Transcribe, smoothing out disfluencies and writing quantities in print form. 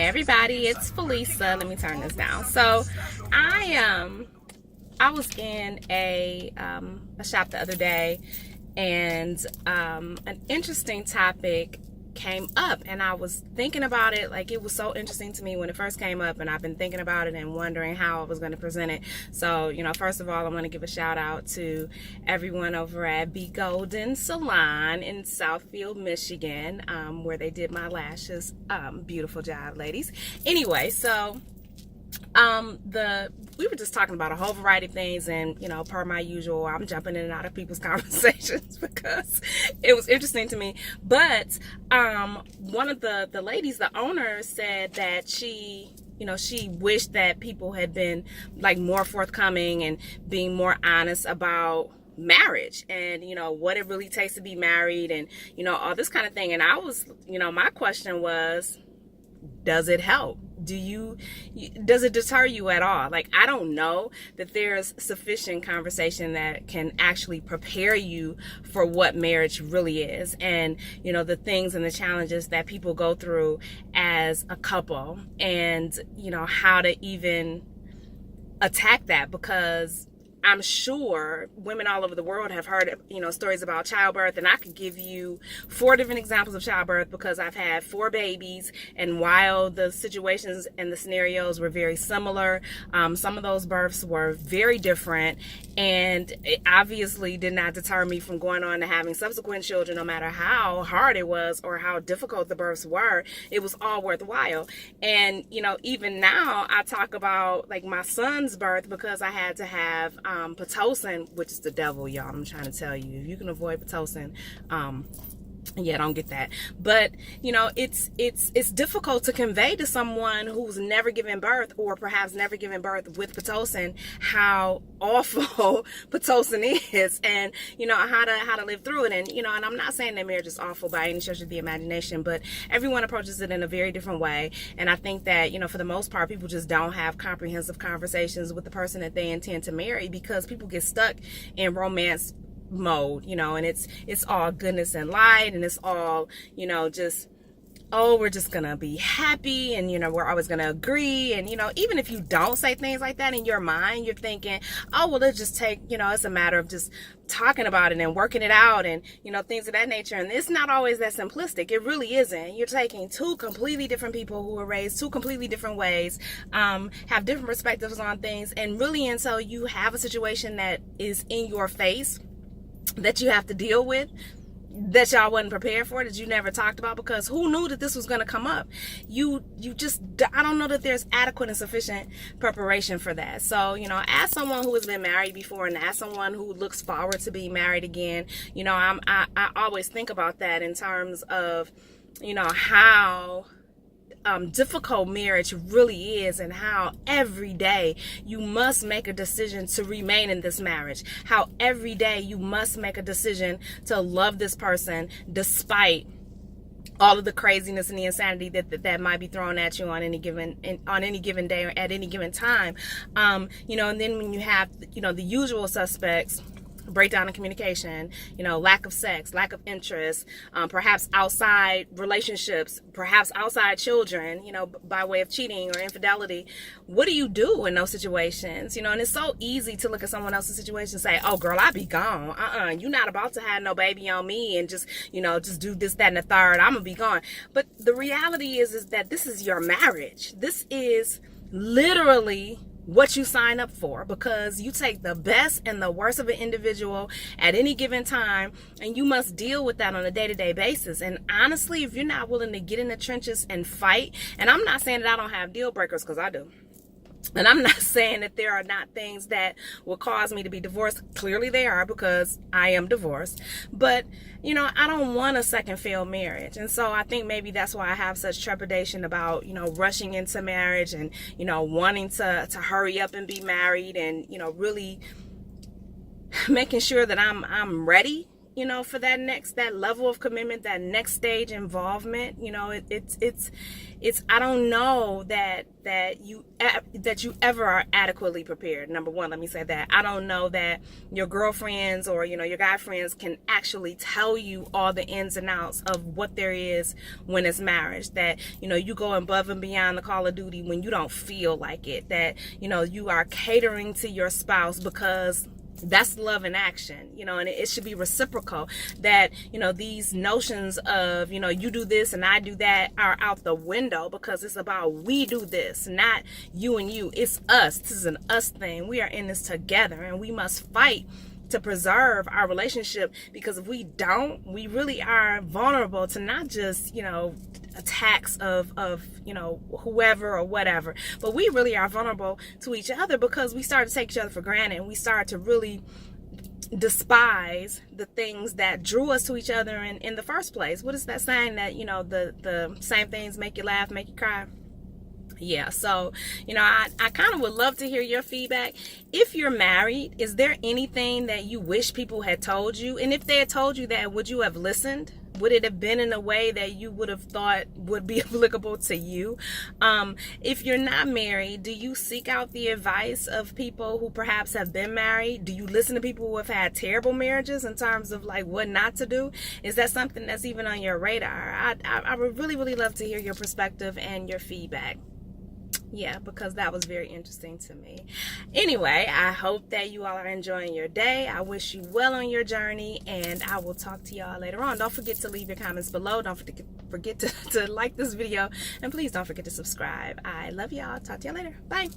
Hey everybody, it's Felisa. Let me turn this down. So I was in a shop the other day, and an interesting topic came up, and I was thinking about it. Like, it was so interesting to me when it first came up, and I've been thinking about it and wondering how I was going to present it. So, first of all, I want to give a shout out to everyone over at Be Golden Salon in Southfield, Michigan, where they did my lashes. Beautiful job, ladies. Anyway, so we were just talking about a whole variety of things, and per my usual, I'm jumping in and out of people's conversations because it was interesting to me. But one of the ladies, the owner, said that she wished that people had been like more forthcoming and being more honest about marriage and what it really takes to be married, and all this kind of thing. And I was, my question was, does it help? Does it deter you at all? Like, I don't know that there's sufficient conversation that can actually prepare you for what marriage really is, and the things and the challenges that people go through as a couple, and how to even attack that, because I'm sure women all over the world have heard, stories about childbirth, and I could give you 4 different examples of childbirth because I've had 4 babies, and while the situations and the scenarios were very similar, some of those births were very different, and it obviously did not deter me from going on to having subsequent children. No matter how hard it was or how difficult the births were, it was all worthwhile. And even now I talk about like my son's birth because I had to have Pitocin, which is the devil, y'all. I'm trying to tell you, if you can avoid Pitocin, don't get that. But it's difficult to convey to someone who's never given birth, or perhaps never given birth with Pitocin, how awful Pitocin is, and how to live through it. And and I'm not saying that marriage is awful by any stretch of the imagination, but everyone approaches it in a very different way. And I think that for the most part, people just don't have comprehensive conversations with the person that they intend to marry, because people get stuck in romance mode, and it's all goodness and light, and it's all just, oh, we're just gonna be happy, and we're always gonna agree. And even if you don't say things like that in your mind, you're thinking, oh, well, let's just take, it's a matter of just talking about it and working it out, and things of that nature. And it's not always that simplistic. It really isn't. You're taking 2 completely different people who were raised 2 completely different ways, have different perspectives on things, and really until you have a situation that is in your face that you have to deal with, that y'all wasn't prepared for, that you never talked about, because who knew that this was going to come up? I don't know that there's adequate and sufficient preparation for that. So as someone who has been married before, and as someone who looks forward to being married again, I always think about that in terms of how difficult marriage really is, and how every day you must make a decision to remain in this marriage, how every day you must make a decision to love this person despite all of the craziness and the insanity that might be thrown at you on any given day or at any given time. And then when you have the usual suspects, breakdown in communication, lack of sex, lack of interest, perhaps outside relationships, perhaps outside children, by way of cheating or infidelity. What do you do in those situations? And it's so easy to look at someone else's situation and say, oh girl, I be gone. You're not about to have no baby on me and just do this, that, and the third. I'm gonna be gone. But the reality is that this is your marriage. This is literally what you sign up for, because you take the best and the worst of an individual at any given time, and you must deal with that on a day-to-day basis. And honestly, if you're not willing to get in the trenches and fight, and I'm not saying that I don't have deal breakers, because I do, and I'm not saying that there are not things that will cause me to be divorced. Clearly they are, because I am divorced. But, I don't want a second failed marriage. And so I think maybe that's why I have such trepidation about, rushing into marriage, and, wanting to hurry up and be married, and, really making sure that I'm ready you know, for that level of commitment, that next stage involvement. You know, it's I don't know that you ever are adequately prepared. Number one, let me say that. I don't know that your girlfriends or, you know, your guy friends can actually tell you all the ins and outs of what there is when it's marriage. That, you know, you go above and beyond the call of duty when you don't feel like it. That, you know, you are catering to your spouse because that's love in action, you know, and it should be reciprocal. That, you know, these notions of, you know, you do this and I do that are out the window, because it's about we do this, not you and you. It's us. This is an us thing. We are in this together, and we must fight to preserve our relationship, because if we don't, we really are vulnerable to not just, you know, attacks of you know, whoever or whatever, but we really are vulnerable to each other, because we start to take each other for granted, and we start to really despise the things that drew us to each other in the first place. What is that saying, that, you know, the same things make you laugh, make you cry? Yeah, so, you know, I kind of would love to hear your feedback. If you're married, is there anything that you wish people had told you? And if they had told you that, would you have listened? Would it have been in a way that you would have thought would be applicable to you? If you're not married, do you seek out the advice of people who perhaps have been married? Do you listen to people who have had terrible marriages in terms of like what not to do? Is that something that's even on your radar? I would really, really love to hear your perspective and your feedback. Yeah, because that was very interesting to me. Anyway, I hope that you all are enjoying your day. I wish you well on your journey, and I will talk to y'all later on. Don't forget to leave your comments below. Don't forget to like this video, and please don't forget to subscribe. I love y'all. Talk to y'all later. Bye.